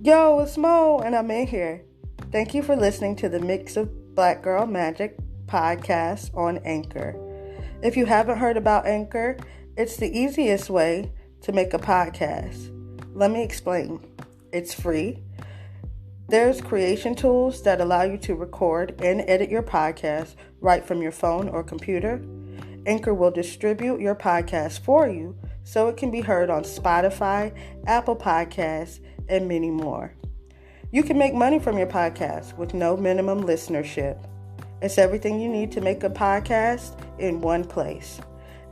Yo, it's Mo, and I'm in here. Thank you for listening to the Mix of Black Girl Magic podcast on Anchor. If you haven't heard about Anchor, it's the easiest way to make a podcast. Let me explain. It's free. There's creation tools that allow you to record and edit your podcast right from your phone or computer. Anchor will distribute your podcast for you so it can be heard on Spotify, Apple Podcasts, and many more. You can make money from your podcast with no minimum listenership. It's everything you need to make a podcast in one place.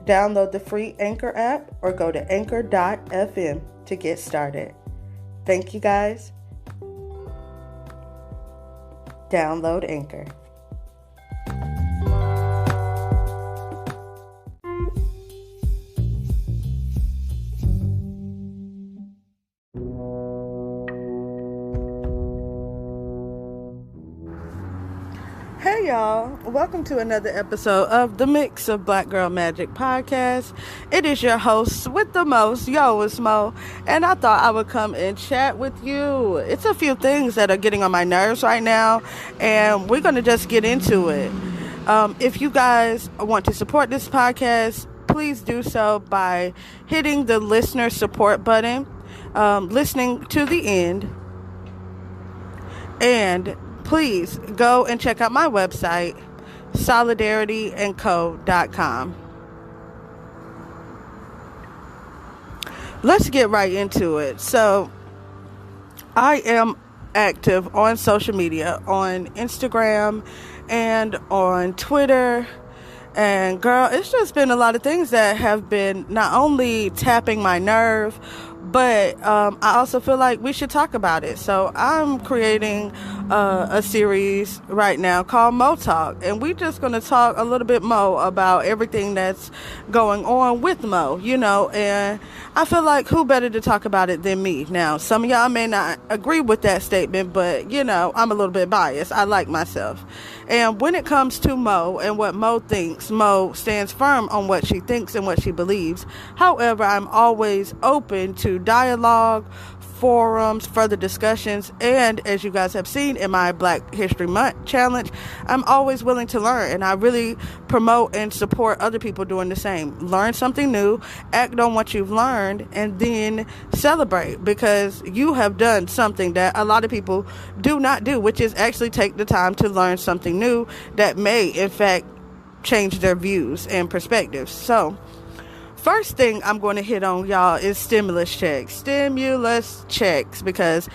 Download the free Anchor app or go to anchor.fm to get started. Thank you guys. Download Anchor. Hey y'all, welcome to another episode of the Mix of Black Girl Magic podcast. It is your host with the most, yo, it's Mo, and I thought I would come and chat with you. It's a few things that are getting on my nerves right now, and we're going to just get into it. If you guys want to support this podcast, please do so by hitting the listener support button, listening to the end, and please go and check out my website, Solidarity&Co.com. Let's get right into it. So, I am active on social media, on Instagram and on Twitter. And girl, it's just been a lot of things that have been not only tapping my nerve, but I also feel like we should talk about it. So I'm creating a series right now called Mo Talk, and we're just going to talk a little bit more about everything that's going on with Mo, and I feel like who better to talk about it than me. Now, some of y'all may not agree with that statement, but I'm a little bit biased. I like myself. And when it comes to Mo and what Mo thinks, Mo stands firm on what she thinks and what she believes. However, I'm always open to dialogue, forums, further discussions, and as you guys have seen in my Black History Month challenge, I'm always willing to learn, and I really promote and support other people doing the same. Learn something new, act on what you've learned, and then celebrate, because you have done something that a lot of people do not do, which is actually take the time to learn something new that may, in fact, change their views and perspectives. So, first thing I'm going to hit on, y'all, is stimulus checks. Stimulus checks, because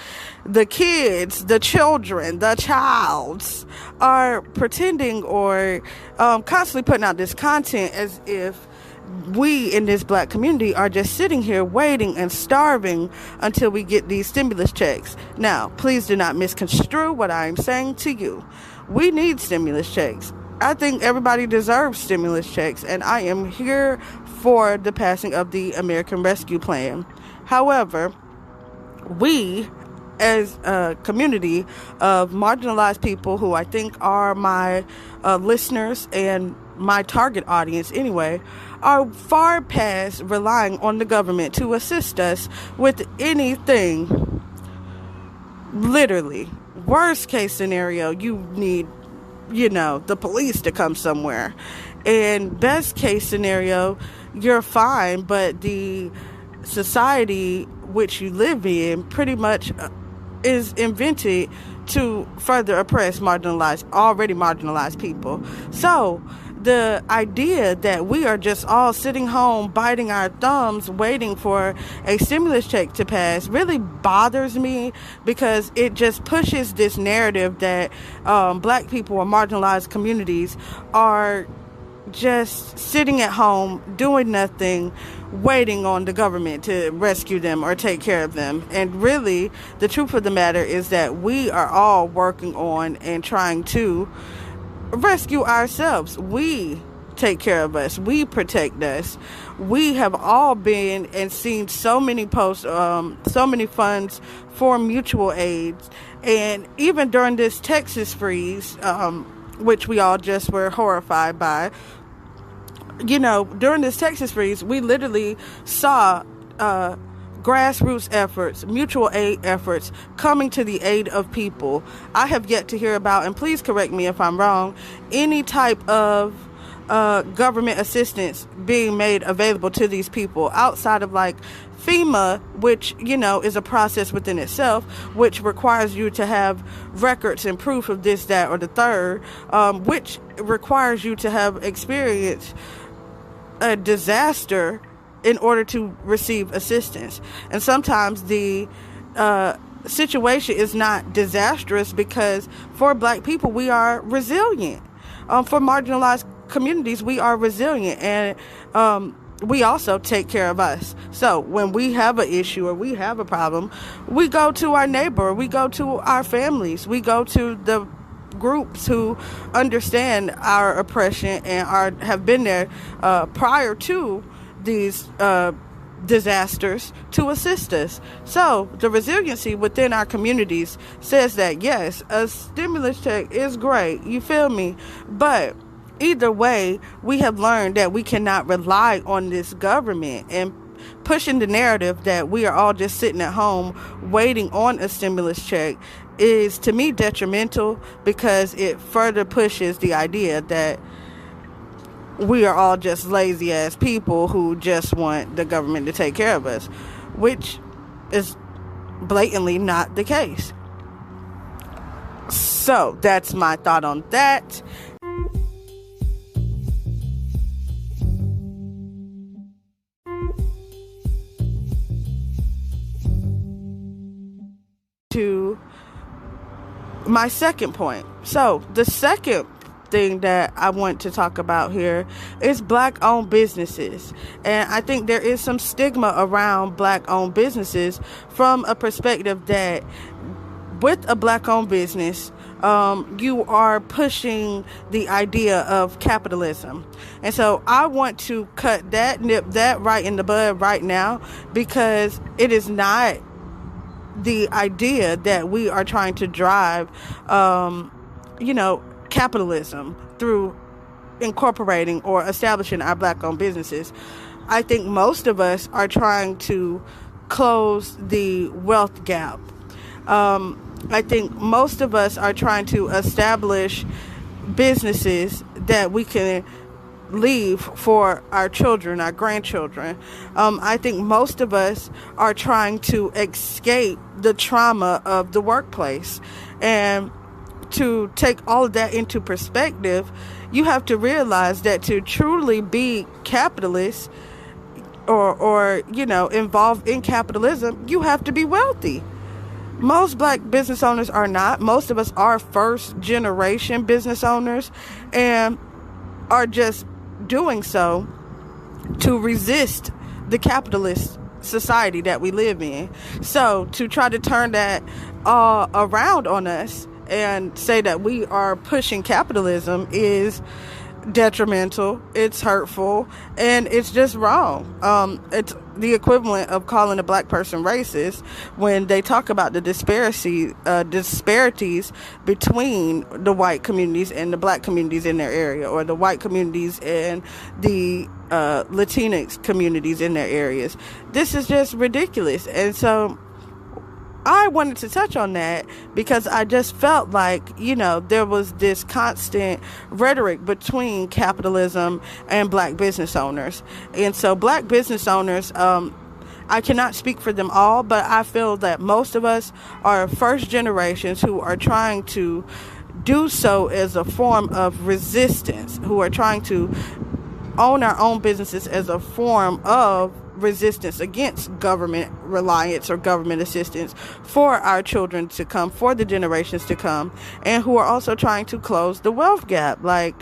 the kids, the children, the childs are pretending or constantly putting out this content as if we in this black community are just sitting here waiting and starving until we get these stimulus checks. Now, please do not misconstrue what I'm saying to you. We need stimulus checks. I think everybody deserves stimulus checks, and I am here for the passing of the American Rescue Plan. However, we, as a community of marginalized people who I think are my listeners and my target audience anyway, are far past relying on the government to assist us with anything. Literally, worst case scenario, you need the police to come somewhere. And best case scenario, you're fine, but the society which you live in pretty much is invented to further oppress already marginalized people. So the idea that we are just all sitting home biting our thumbs waiting for a stimulus check to pass really bothers me, because it just pushes this narrative that black people or marginalized communities are just sitting at home doing nothing, waiting on the government to rescue them or take care of them. And really, the truth of the matter is that we are all working on and trying to rescue ourselves. We take care of us. We protect us. We have all been and seen so many posts, so many funds for mutual aid. And even during this Texas freeze, which we all just were horrified by, during this Texas freeze, we literally saw grassroots efforts, mutual aid efforts, coming to the aid of people. I have yet to hear about, and please correct me if I'm wrong, any type of government assistance being made available to these people outside of like FEMA, which, is a process within itself, which requires you to have records and proof of this, that, or the third, which requires you to have experienced a disaster in order to receive assistance. And sometimes the situation is not disastrous because for Black people, we are resilient. For marginalized communities, we are resilient, and we also take care of us. So when we have an issue or we have a problem, we go to our neighbor, we go to our families, we go to the groups who understand our oppression and have been there prior to these disasters to assist us. So the resiliency within our communities says that yes, a stimulus check is great, you feel me, but either way, we have learned that we cannot rely on this government, and pushing the narrative that we are all just sitting at home waiting on a stimulus check is, to me, detrimental, because it further pushes the idea that we are all just lazy ass people who just want the government to take care of us, which is blatantly not the case. So that's my thought on that. To my second point. So the second thing that I want to talk about here is Black-owned businesses. And I think there is some stigma around Black-owned businesses from a perspective that with a Black-owned business, you are pushing the idea of capitalism. And so I want to nip that right in the bud right now, because it is not the idea that we are trying to drive, capitalism through incorporating or establishing our Black-owned businesses. I think most of us are trying to close the wealth gap. I think most of us are trying to establish businesses that we can leave for our children, our grandchildren. I think most of us are trying to escape the trauma of the workplace. And to take all of that into perspective, you have to realize that to truly be capitalist or involved in capitalism, you have to be wealthy. Most Black business owners are not. Most of us are first generation business owners and are just doing so to resist the capitalist society that we live in. So to try to turn that around on us and say that we are pushing capitalism is detrimental, it's hurtful, and it's just wrong. It's the equivalent of calling a Black person racist when they talk about the disparities between the white communities and the Black communities in their area, or the white communities and the Latinx communities in their areas. This is just ridiculous. And so I wanted to touch on that because I just felt like, there was this constant rhetoric between capitalism and Black business owners. And so Black business owners, I cannot speak for them all, but I feel that most of us are first generations who are trying to do so as a form of resistance, who are trying to own our own businesses as a form of resistance against government reliance or government assistance for our children to come, for the generations to come, and who are also trying to close the wealth gap. Like,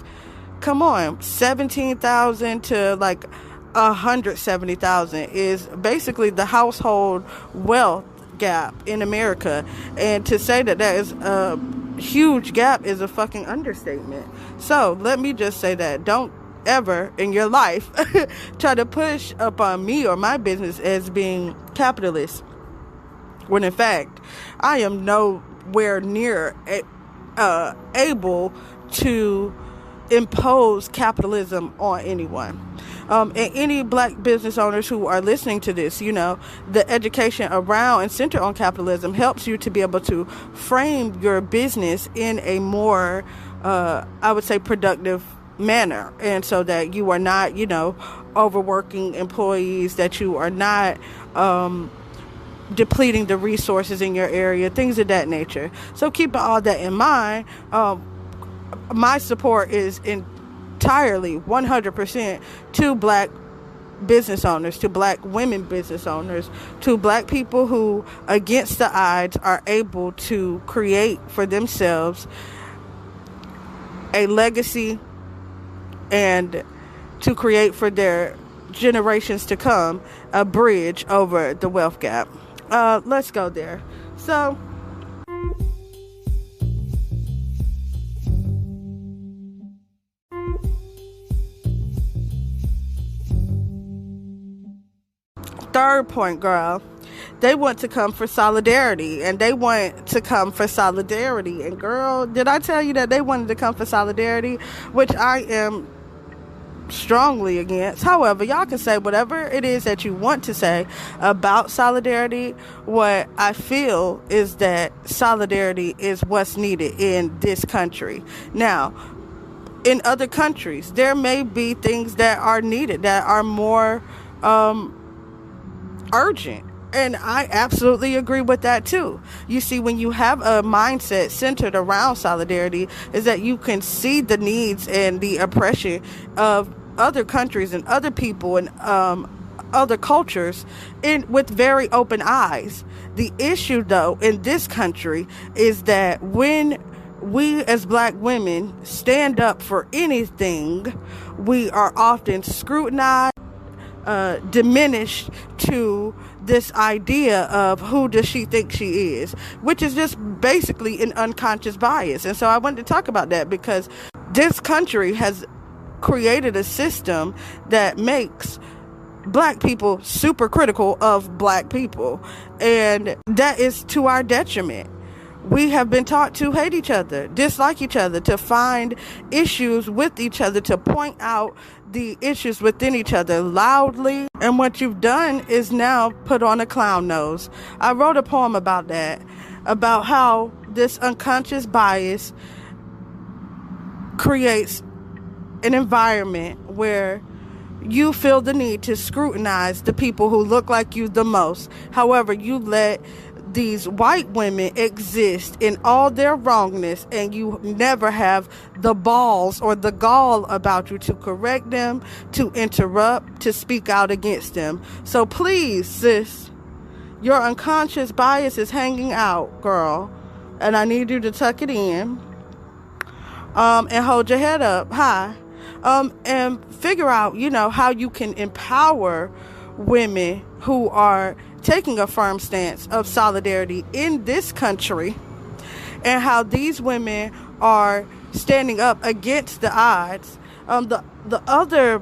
come on, 17,000 to like 170,000 is basically the household wealth gap in America, and to say that that is a huge gap is a fucking understatement. So let me just say that don't ever in your life try to push upon me or my business as being capitalist, when in fact I am nowhere near able to impose capitalism on anyone. And any black business owners who are listening to this, the education around and center on capitalism helps you to be able to frame your business in a more, I would say, productive manner. And so that you are not, overworking employees, that you are not, depleting the resources in your area, things of that nature. So keeping all that in mind, my support is entirely 100% to black business owners, to black women business owners, to black people who, against the odds, are able to create for themselves a legacy and to create for their generations to come a bridge over the wealth gap. Let's go there. So, third point, girl. They want to come for solidarity, and they want to come for solidarity. And girl, did I tell you that they wanted to come for solidarity, which I am strongly against. However, y'all can say whatever it is that you want to say about solidarity. What I feel is that solidarity is what's needed in this country. Now, in other countries, there may be things that are needed that are more urgent. And I absolutely agree with that too. You see, when you have a mindset centered around solidarity, is that you can see the needs and the oppression of other countries and other people and other cultures with very open eyes. The issue, though, in this country is that when we as black women stand up for anything, we are often scrutinized, diminished to this idea of who does she think she is, which is just basically an unconscious bias. And so I wanted to talk about that because this country has created a system that makes black people super critical of black people, and that is to our detriment. We have been taught to hate each other, dislike each other, to find issues with each other, to point out the issues within each other loudly. And what you've done is now put on a clown nose. I wrote a poem about that, about how this unconscious bias creates an environment where you feel the need to scrutinize the people who look like you the most. However, you let these white women exist in all their wrongness, and you never have the balls or the gall about you to correct them, to interrupt, to speak out against them. So please, sis, your unconscious bias is hanging out, girl, and I need you to tuck it in, and hold your head up high, and figure out, how you can empower women who are taking a firm stance of solidarity in this country, and how these women are standing up against the odds. The other,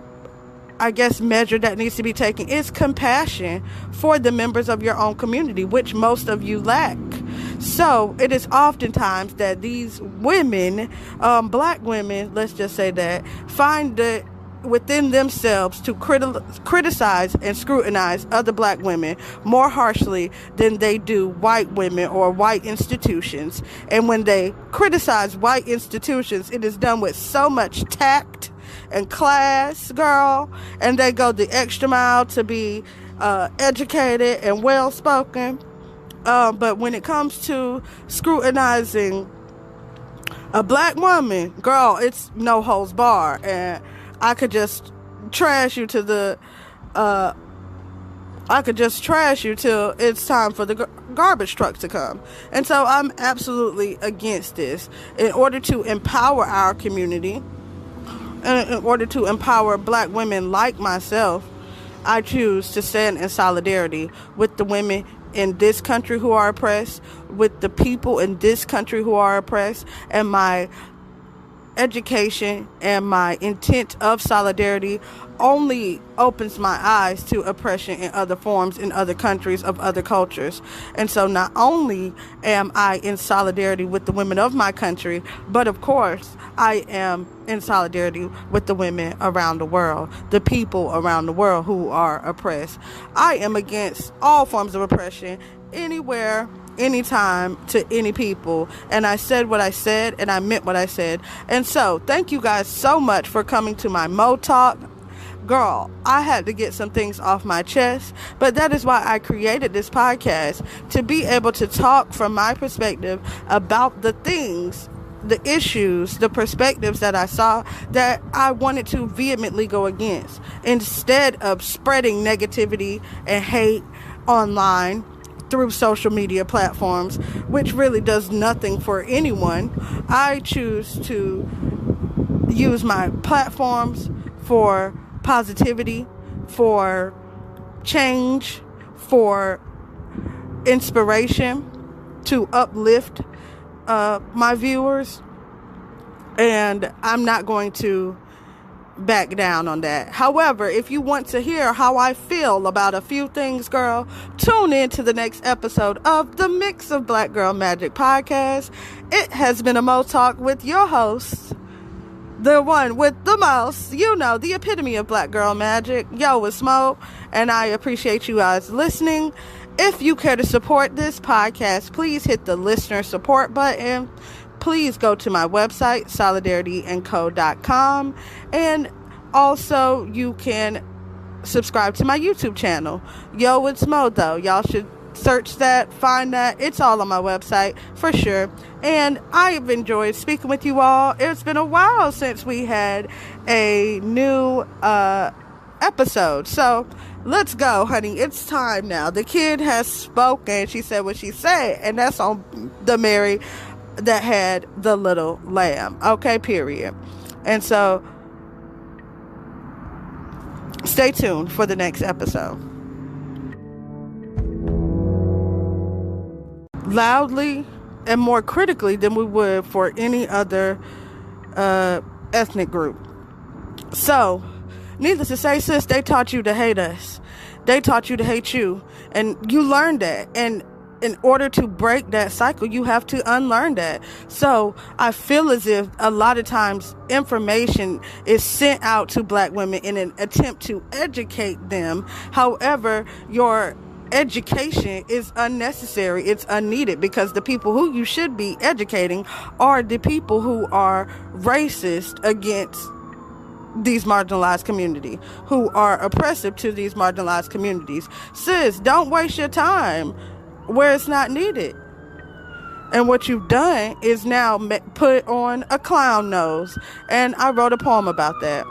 I guess, measure that needs to be taken is compassion for the members of your own community, which most of you lack. So it is oftentimes that these women, black women, let's just say that, find it within themselves to criticize and scrutinize other black women more harshly than they do white women or white institutions. And when they criticize white institutions, it is done with so much tact and class, girl, and they go the extra mile to be educated and well-spoken. But when it comes to scrutinizing a black woman, girl, it's no holds bar, and I could just trash you till it's time for the garbage truck to come. And so I'm absolutely against this. In order to empower our community, and in order to empower black women like myself, I choose to stand in solidarity with the women in this country who are oppressed, with the people in this country who are oppressed, and my education and my intent of solidarity only opens my eyes to oppression in other forms, in other countries, of other cultures. And so not only am I in solidarity with the women of my country, but of course I am in solidarity with the women around the world, the people around the world who are oppressed. I am against all forms of oppression, anywhere, anytime, to any people. And I said what I said, and I meant what I said. And so, thank you guys so much for coming to my Mo Talk. Girl, I had to get some things off my chest, but that is why I created this podcast, to be able to talk from my perspective about the things, the issues, the perspectives that I saw that I wanted to vehemently go against, instead of spreading negativity and hate online through social media platforms, which really does nothing for anyone. I choose to use my platforms for positivity, for change, for inspiration, to uplift my viewers, and I'm not going to back down on that. However, if you want to hear how I feel about a few things, girl, tune in to the next episode of the Mix of Black Girl Magic podcast. It has been a Mo Talk with your host, the one with the most, the epitome of Black Girl Magic. Yo, it's Mo, and I appreciate you guys listening. If you care to support this podcast, please hit the listener support button. Please go to my website, Solidarity&Co.com, and also you can subscribe to my YouTube channel. Yo, it's Mo, though. Y'all should search that, find that. It's all on my website for sure. And I've enjoyed speaking with you all. It's been a while since we had a new episode. So let's go, honey. It's time now. The kid has spoken. She said what she said. And that's on the Mary that had the little lamb. Okay, period. And so stay tuned for the next episode. Loudly and more critically than we would for any other ethnic group. So, needless to say, sis, they taught you to hate us. They taught you to hate you. And you learned that. And in order to break that cycle, you have to unlearn that. So I feel as if a lot of times information is sent out to Black women in an attempt to educate them. However, your education is unnecessary. It's unneeded, because the people who you should be educating are the people who are racist against these marginalized community, who are oppressive to these marginalized communities. Sis, don't waste your time where it's not needed. And what you've done is now put on a clown nose. And I wrote a poem about that.